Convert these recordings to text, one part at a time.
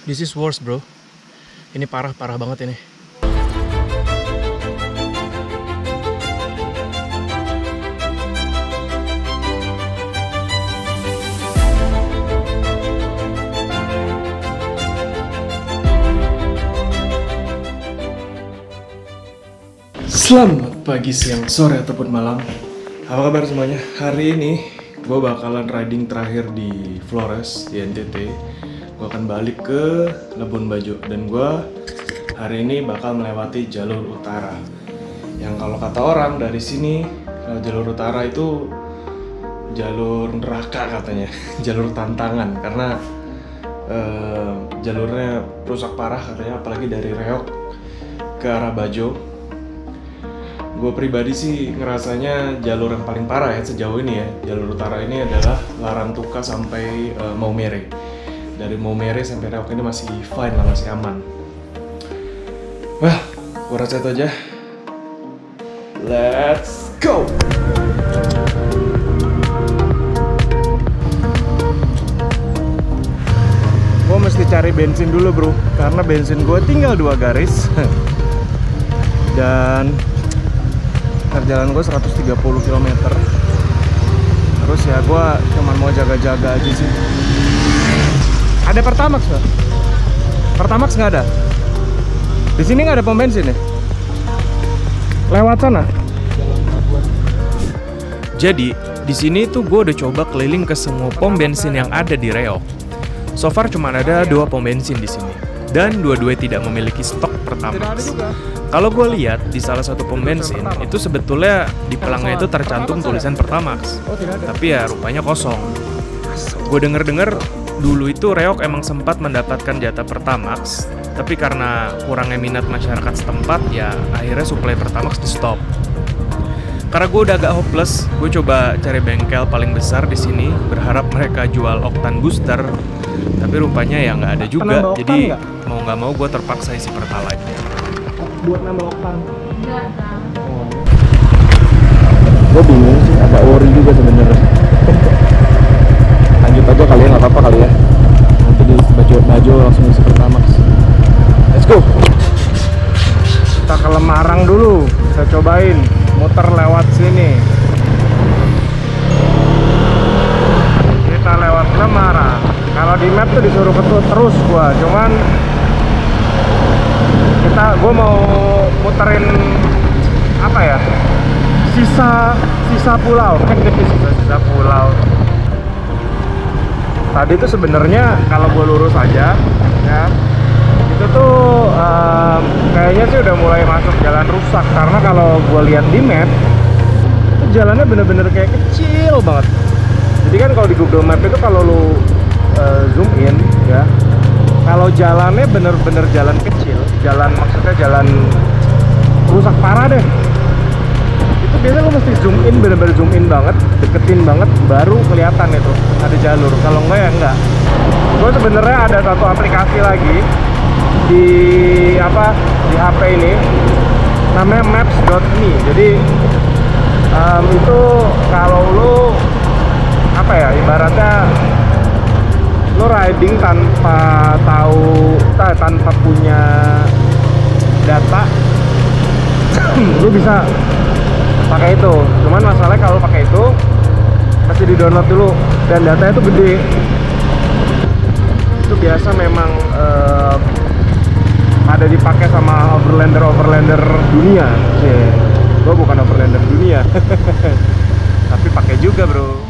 This is worse, bro. Ini parah banget ini. Selamat pagi, siang, sore, ataupun malam. Apa kabar semuanya? Hari ini gue bakalan riding terakhir di Flores, di NTT. Gue akan balik ke Labuan Bajo. Dan gue hari ini bakal melewati jalur utara. Yang kalau kata orang dari sini, jalur utara itu jalur neraka katanya. Jalur tantangan, karena jalurnya rusak parah katanya, apalagi dari Reok ke arah Bajo. Gue pribadi sih ngerasanya jalur yang paling parah ya sejauh ini ya. Jalur utara ini adalah Larantuka sampai Maumere. Dari Maumere sampai Reok ini masih fine lah, masih aman. Wah, gue rasa itu aja. Let's go! Gue mesti cari bensin dulu bro, karena bensin gue tinggal 2 garis. Dan perjalanan gue 130 km. Terus ya gue cuman mau jaga-jaga aja sih. Ada Pertamax nggak? Pertamax nggak ada? Di sini nggak ada pom bensin ya? Lewat sana. Jadi di sini tuh gue udah coba keliling ke semua pom bensin yang ada di Reok. So far cuma ada 2 pom bensin di sini. Dan dua-duanya tidak memiliki stok Pertamax. Kalau gue lihat di salah satu pom bensin itu sebetulnya di pelangnya itu tercantum tulisan Pertamax, tapi ya rupanya kosong. Gue denger dulu itu Reok emang sempat mendapatkan jatah Pertamax, tapi karena kurangnya minat masyarakat setempat ya akhirnya suplai Pertamax di stop. Karena gue udah agak hopeless, gue coba cari bengkel paling besar di sini, berharap mereka jual oktan booster, tapi rupanya ya nggak ada juga. Jadi mau nggak mau gue terpaksa isi Pertalite. Buat nambah oktan? Enggak. Gue bingung sih, agak worry juga sebenarnya. Lanjut aja kali ya, nggak apa-apa kali ya. Nanti di Bajo langsung isi Pertamax. Let's go! Kita ke Lemarang dulu, kita cobain muter lewat sini. Kita lewat Lemarang. Kalau di map tuh disuruh terus gua, cuman gue mau muterin apa ya, sisa pulau. sisa pulau tadi tuh sebenarnya kalau gue lurus aja ya, itu tuh kayaknya sih udah mulai masuk jalan rusak, karena kalau gue lihat di map itu jalannya bener-bener kayak kecil banget. Jadi kan kalau di Google Map itu kalau lu zoom in ya, kalau jalannya bener-bener jalan kecil, maksudnya jalan rusak parah deh, itu biasanya lo mesti zoom in, bener-bener zoom in banget, deketin banget, baru kelihatan itu ada jalur. Kalau enggak ya enggak. Gue sebenarnya ada satu aplikasi lagi di HP ini, namanya Maps.me. Jadi itu kalau lo ibaratnya lo riding tanpa punya data, lo bisa pakai itu. Cuman masalahnya kalau pakai itu pasti di download dulu, dan datanya itu gede. Itu biasa memang ada dipakai sama overlander dunia. Gue bukan overlander dunia, tapi pakai juga bro.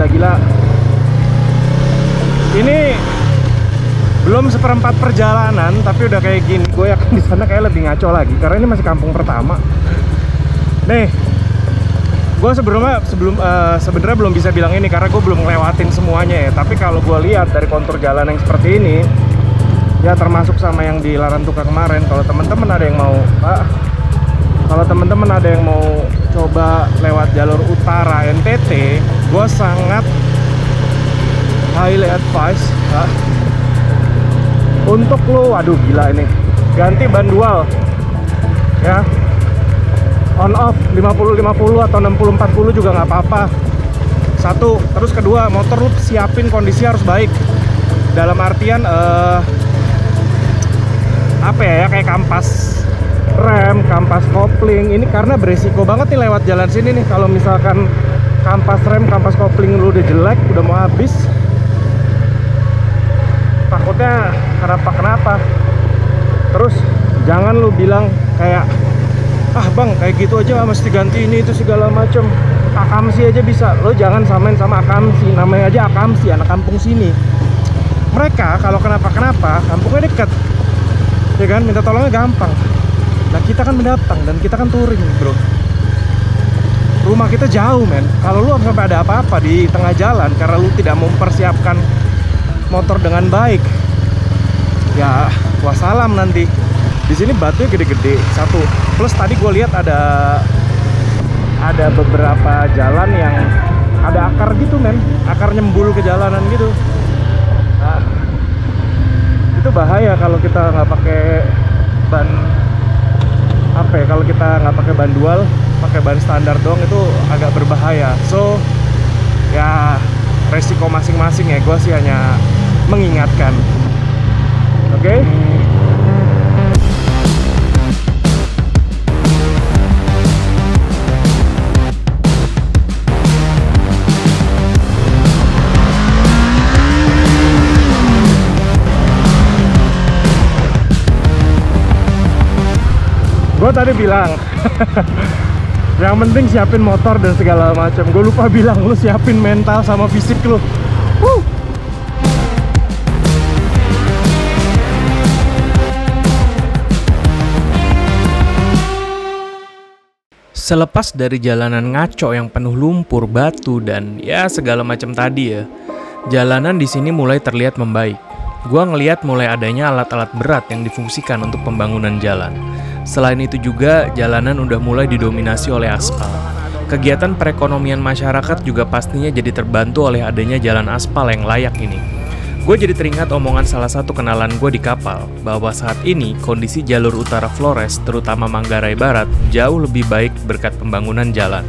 Gila. Ini belum seperempat perjalanan, tapi udah kayak gini. Gue yakin di sana kayak lebih ngaco lagi, karena ini masih kampung pertama. Nih, gue sebenarnya belum bisa bilang ini karena gue belum ngelewatin semuanya ya. Tapi kalau gue lihat dari kontur jalan yang seperti ini, Ya termasuk sama yang di Larantuka kemarin. Kalau teman-teman ada yang mau, kalau teman-teman ada yang mau coba lewat jalur utara NTT, gue sangat highly advice untuk lo, waduh gila ini, ganti ban dual ya, on off 50-50 atau 60-40 juga nggak apa-apa. Satu, terus kedua, motor lu siapin kondisi harus baik. Dalam artian apa ya, kayak kampas rem, kampas kopling. Ini karena beresiko banget nih lewat jalan sini nih. Kalau misalkan kampas rem, kampas kopling lu udah jelek, udah mau habis, takutnya kenapa-kenapa. Terus jangan lu bilang kayak, ah bang kayak gitu aja mesti ganti ini itu segala macem. Akamsi aja bisa, lo jangan samain sama Akamsi. Namanya aja Akamsi, anak kampung sini. Mereka kalau kenapa-kenapa, kampungnya deket, ya kan, minta tolongnya gampang. Nah kita kan mendatang dan kita kan touring bro. Rumah kita jauh men. Kalau lu sampai ada apa-apa di tengah jalan karena lu tidak mempersiapkan motor dengan baik, ya wassalam nanti. Di sini batunya gede-gede satu. Plus tadi gue lihat ada beberapa jalan yang ada akar gitu men, akar nyembul ke jalanan gitu. Nah, itu bahaya kalau kita nggak pakai ban, apa ya, kalau kita nggak pakai ban dual, pakai ban standar doang itu agak berbahaya. So ya resiko masing-masing ya, gue sih hanya mengingatkan. Oke? Gue tadi bilang yang penting siapin motor dan segala macam. Gue lupa bilang, lu siapin mental sama fisik lu. Selepas dari jalanan ngaco yang penuh lumpur, batu, dan ya segala macam tadi ya, jalanan di sini mulai terlihat membaik. Gua ngelihat mulai adanya alat-alat berat yang difungsikan untuk pembangunan jalan. Selain itu juga, jalanan udah mulai didominasi oleh aspal. Kegiatan perekonomian masyarakat juga pastinya jadi terbantu oleh adanya jalan aspal yang layak ini. Gue jadi teringat omongan salah satu kenalan gue di kapal, bahwa saat ini kondisi jalur utara Flores, terutama Manggarai Barat, jauh lebih baik berkat pembangunan jalan.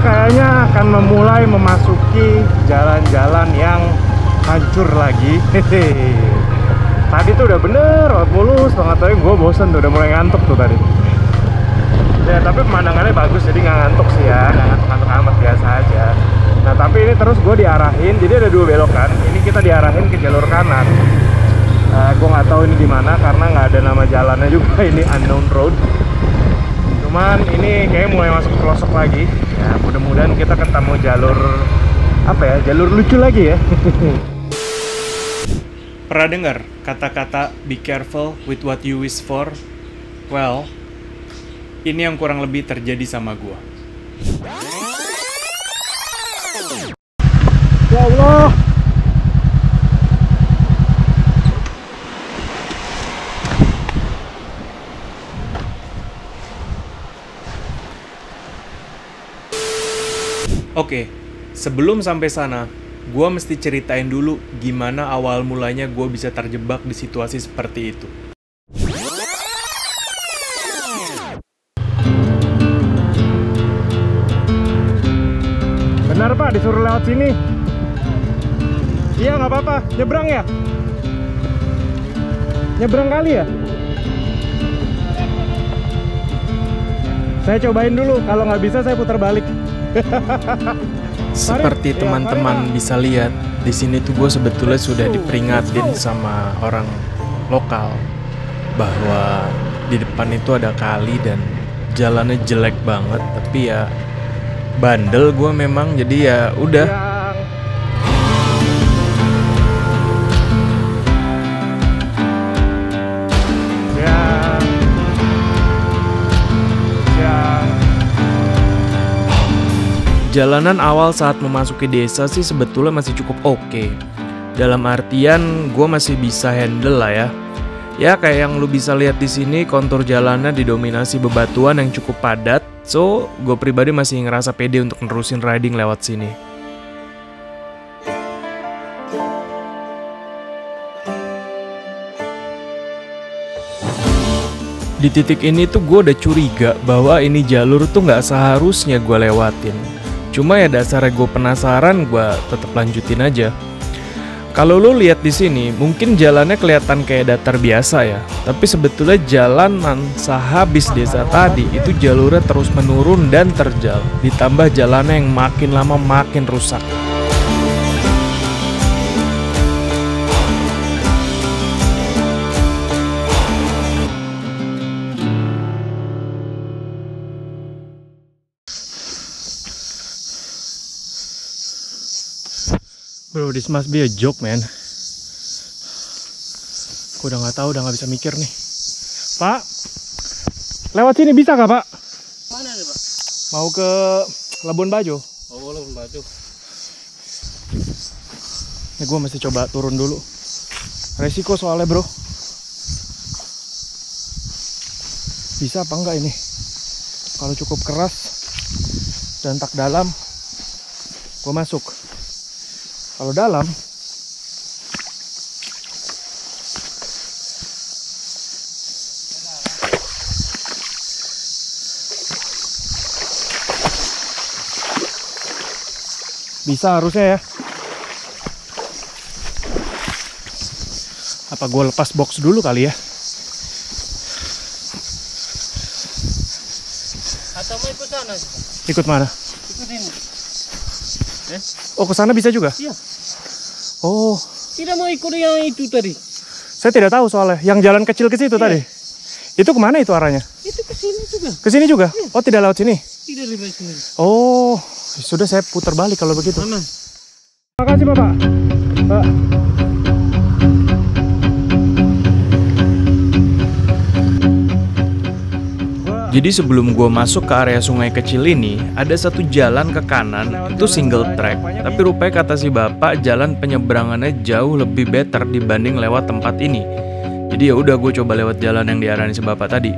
Kayaknya akan memulai memasuki jalan-jalan yang hancur lagi. Tadi tuh udah bener mulus banget, tapi gue bosen tuh, udah mulai ngantuk tuh tadi. Ya tapi pemandangannya bagus, jadi nggak ngantuk sih ya, nggak ngantuk-ngantuk amat, biasa aja. Nah tapi ini terus gue diarahin, jadi ada dua belokan. Ini kita diarahin ke jalur kanan. Gue nggak tahu ini di mana karena nggak ada nama jalannya juga. Ini unknown road. Cuman ini kayaknya mulai masuk pelosok lagi. Ya mudah-mudahan kita ketemu jalur apa ya, jalur lucu lagi ya. Pernah dengar kata-kata be careful with what you wish for? Well, ini yang kurang lebih terjadi sama gua. Ya Allah. Oke, sebelum sampai sana, gue mesti ceritain dulu gimana awal mulanya gue bisa terjebak di situasi seperti itu. Benar Pak, disuruh lewat sini. Iya nggak apa-apa, nyebrang ya? Nyebrang kali ya? Saya cobain dulu, kalau nggak bisa saya putar balik. Seperti teman-teman bisa lihat, di sini tuh gue sebetulnya sudah diperingatin sama orang lokal bahwa di depan itu ada kali dan jalannya jelek banget, tapi ya bandel gue memang, jadi ya udah. Jalanan awal saat memasuki desa sih sebetulnya masih cukup oke. Dalam artian gue masih bisa handle lah ya. Ya kayak yang lu bisa lihat di sini, kontur jalannya didominasi bebatuan yang cukup padat. So, gue pribadi masih ngerasa pede untuk nerusin riding lewat sini. Di titik ini tuh gue udah curiga bahwa ini jalur tuh nggak seharusnya gue lewatin. Cuma ya dasarnya gue penasaran, gue tetap lanjutin aja. Kalau lo lihat di sini, mungkin jalannya kelihatan kayak datar biasa ya. Tapi sebetulnya jalanan sehabis desa tadi itu jalurnya terus menurun dan terjal. Ditambah jalannya yang makin lama makin rusak. Bro, this must be a joke, man. Gue udah nggak tahu, udah nggak bisa mikir nih. Pak, lewat sini bisa nggak, Pak? Mana nih, Pak? Mau ke Labuan Bajo. Oh, Labuan Bajo. Ini gue mesti coba turun dulu. Resiko soalnya, bro. Bisa apa enggak ini? Kalau cukup keras dan tak dalam, gue masuk. Kalau dalam, bisa harusnya ya. Apa gue lepas box dulu kali ya? Atau mau ikut sana? Ikut mana? Ikut ini. Oh, ke sana bisa juga? Iya. Oh, Tidak mau ikut yang itu tadi. saya tidak tahu soalnya. Yang jalan kecil ke situ tadi. Itu kemana itu arahnya? Itu ke sini juga. Ke sini juga? Oh, tidak lewat sini? Tidak lewat sini. Oh, sudah saya putar balik kalau begitu. Mana? Makasih Bapak. Pak. Jadi sebelum gue masuk ke area sungai kecil ini, ada satu jalan ke kanan, itu single track. Tapi rupanya kata si bapak, jalan penyeberangannya jauh lebih better dibanding lewat tempat ini. Jadi ya udah gue coba lewat jalan yang diarahin si bapak tadi.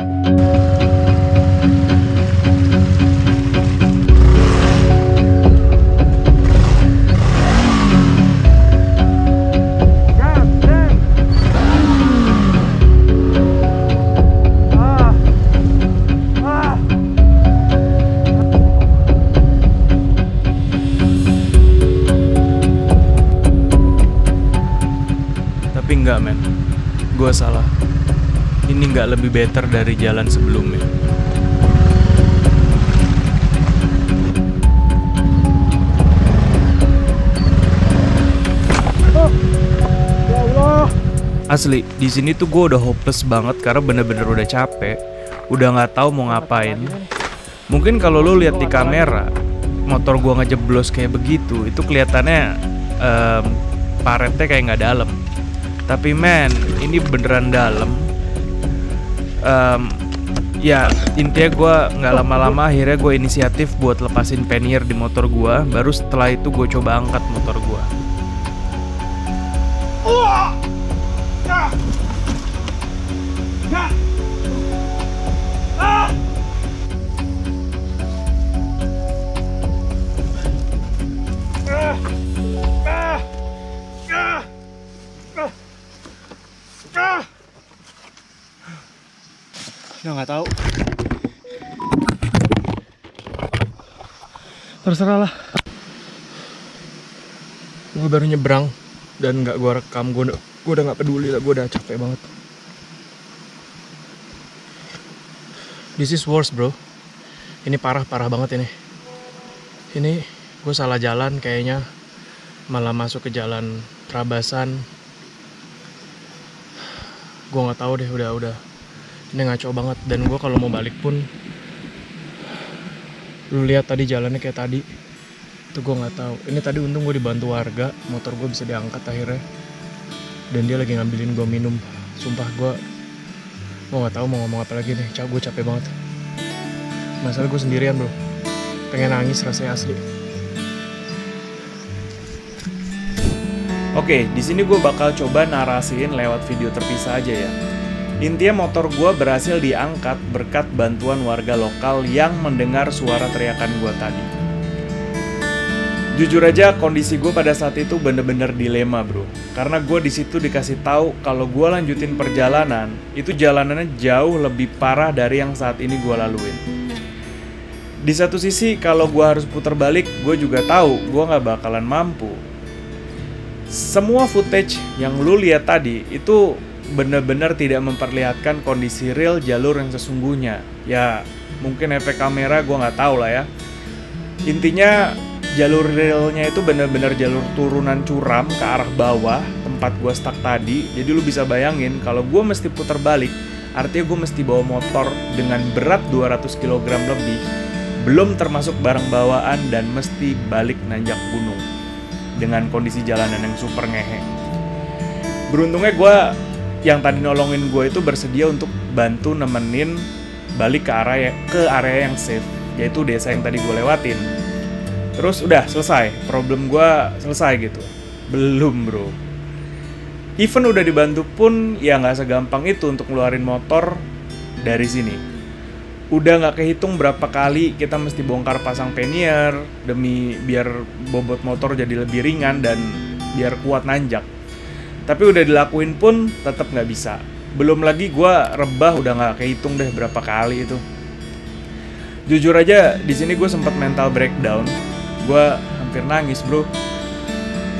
Tapi enggak men, gue salah. Ini nggak lebih better dari jalan sebelumnya. Oh, ya Allah. Asli, di sini tuh gue udah hopeless banget karena bener-bener udah capek, udah nggak tahu mau ngapain. Mungkin kalau lo lihat di kamera, motor gue ngejeblos kayak begitu, itu kelihatannya paretnya kayak nggak dalam. Tapi men, ini beneran dalam. Ya intinya gue nggak lama-lama akhirnya gue inisiatif buat lepasin pannier di motor gue. Baru setelah itu gue coba angkat motor gue. Ya nggak tahu. Terserah lah. Gue baru nyebrang dan nggak gue rekam. Gue udah nggak peduli lah. Gue udah capek banget. This is worse bro. Ini parah banget ini. Ini gue salah jalan kayaknya. Malah masuk ke jalan Trabasan. Gue nggak tahu deh. Udah. Ini ngaco banget, dan gue kalau mau balik pun Lu lihat tadi jalannya kayak tadi. Itu gue nggak tahu. Ini tadi untung gue dibantu warga, motor gue bisa diangkat akhirnya. Dan dia lagi ngambilin gue minum. Sumpah gue nggak tahu mau ngomong apa lagi nih. Gue capek banget. Masalah gue sendirian bro. Pengen nangis rasanya asli. Oke, di sini gue bakal coba narasiin lewat video terpisah aja ya. Intinya motor gue berhasil diangkat berkat bantuan warga lokal yang mendengar suara teriakan gue tadi. Jujur aja kondisi gue pada saat itu bener-bener dilema bro. Karena gue di situ dikasih tahu kalau gue lanjutin perjalanan, itu jalanannya jauh lebih parah dari yang saat ini gue laluin. Di satu sisi kalau gue harus putar balik, gue juga tahu gue nggak bakalan mampu. Semua footage yang lu lihat tadi itu bener-bener tidak memperlihatkan kondisi real jalur yang sesungguhnya. Ya mungkin efek kamera gue nggak tahu lah ya. Intinya jalur realnya itu bener-bener jalur turunan curam ke arah bawah tempat gue stuck tadi. Jadi lu bisa bayangin kalau gue mesti putar balik, artinya gue mesti bawa motor dengan berat 200 kg lebih, belum termasuk barang bawaan, dan mesti balik nanjak gunung dengan kondisi jalanan yang super ngehe. Beruntungnya gue yang tadi nolongin gue itu bersedia untuk bantu nemenin balik ke area yang safe, yaitu desa yang tadi gue lewatin. Terus udah selesai, problem gue selesai gitu. Belum bro. Even udah dibantu pun ya nggak segampang itu untuk ngeluarin motor dari sini. Udah nggak kehitung berapa kali kita mesti bongkar pasang pannier demi biar bobot motor jadi lebih ringan dan biar kuat nanjak. Tapi udah dilakuin pun tetap nggak bisa. Belum lagi gue rebah udah nggak kehitung deh berapa kali itu. Jujur aja di sini gue sempat mental breakdown. Gue hampir nangis bro.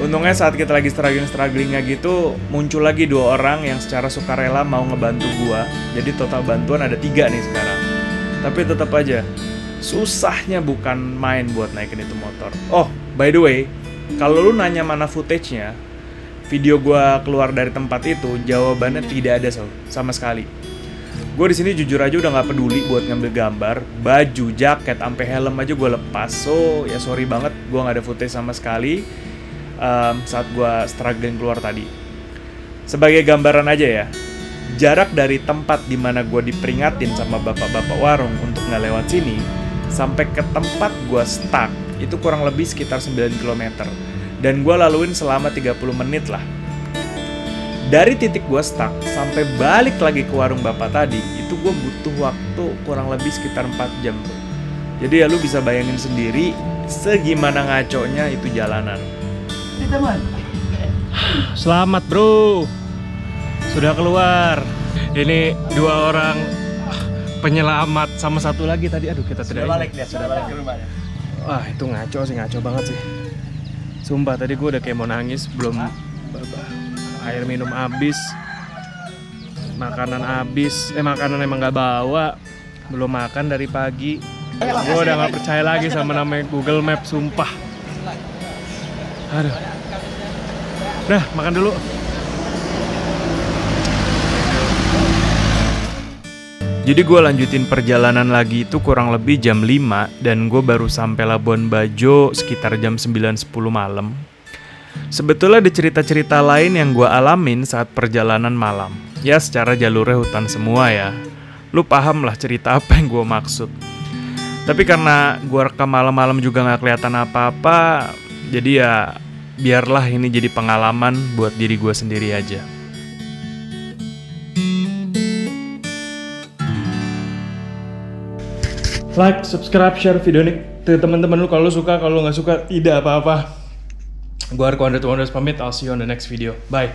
Untungnya saat kita lagi strugglingnya gitu, muncul lagi 2 orang yang secara sukarela mau ngebantu gue. Jadi total bantuan ada 3 nih sekarang. Tapi tetap aja susahnya bukan main buat naikin itu motor. Oh by the way, kalau lu nanya mana footage-nya, video gue keluar dari tempat itu, jawabannya tidak ada sama sekali. Gue di sini jujur aja udah nggak peduli buat ngambil gambar, baju, jaket, sampai helm aja gue lepas. So ya sorry banget, gue nggak ada footage sama sekali saat gue struggling keluar tadi. Sebagai gambaran aja ya, jarak dari tempat dimana gue diperingatin sama bapak-bapak warung untuk nggak lewat sini sampai ke tempat gue stuck itu kurang lebih sekitar 9 km. Dan gue laluin selama 30 menit lah. Dari titik gue stuck sampai balik lagi ke warung bapak tadi, itu gue butuh waktu kurang lebih sekitar 4 jam bro. Jadi ya lu bisa bayangin sendiri segimana ngaconya itu jalanan. Selamat bro, sudah keluar. Ini 2 orang penyelamat sama 1 lagi tadi. Aduh kita tidak Sudah balik ke rumahnya. Wah itu ngaco banget sih. Sumpah tadi gue udah kayak mau nangis. Belum air minum habis, makanan habis, makanan emang gak bawa, belum makan dari pagi. Gue udah gak percaya lagi sama namanya Google Maps, sumpah. Aduh. Udah, makan dulu. Jadi gue lanjutin perjalanan lagi itu kurang lebih jam 5 dan gue baru sampai Labuan Bajo sekitar jam 9-10 malam. Sebetulnya ada cerita-cerita lain yang gue alamin saat perjalanan malam. Ya secara jalurnya hutan semua ya. Lu paham lah cerita apa yang gue maksud. Tapi karena gue rekam malam-malam juga gak kelihatan apa-apa, jadi ya biarlah ini jadi pengalaman buat diri gue sendiri aja. Like, subscribe, share video ini ke teman-teman lu kalau lu suka, kalau lu gak suka tidak apa-apa. Gue Arko Wonders pamit, I'll see you on the next video. Bye.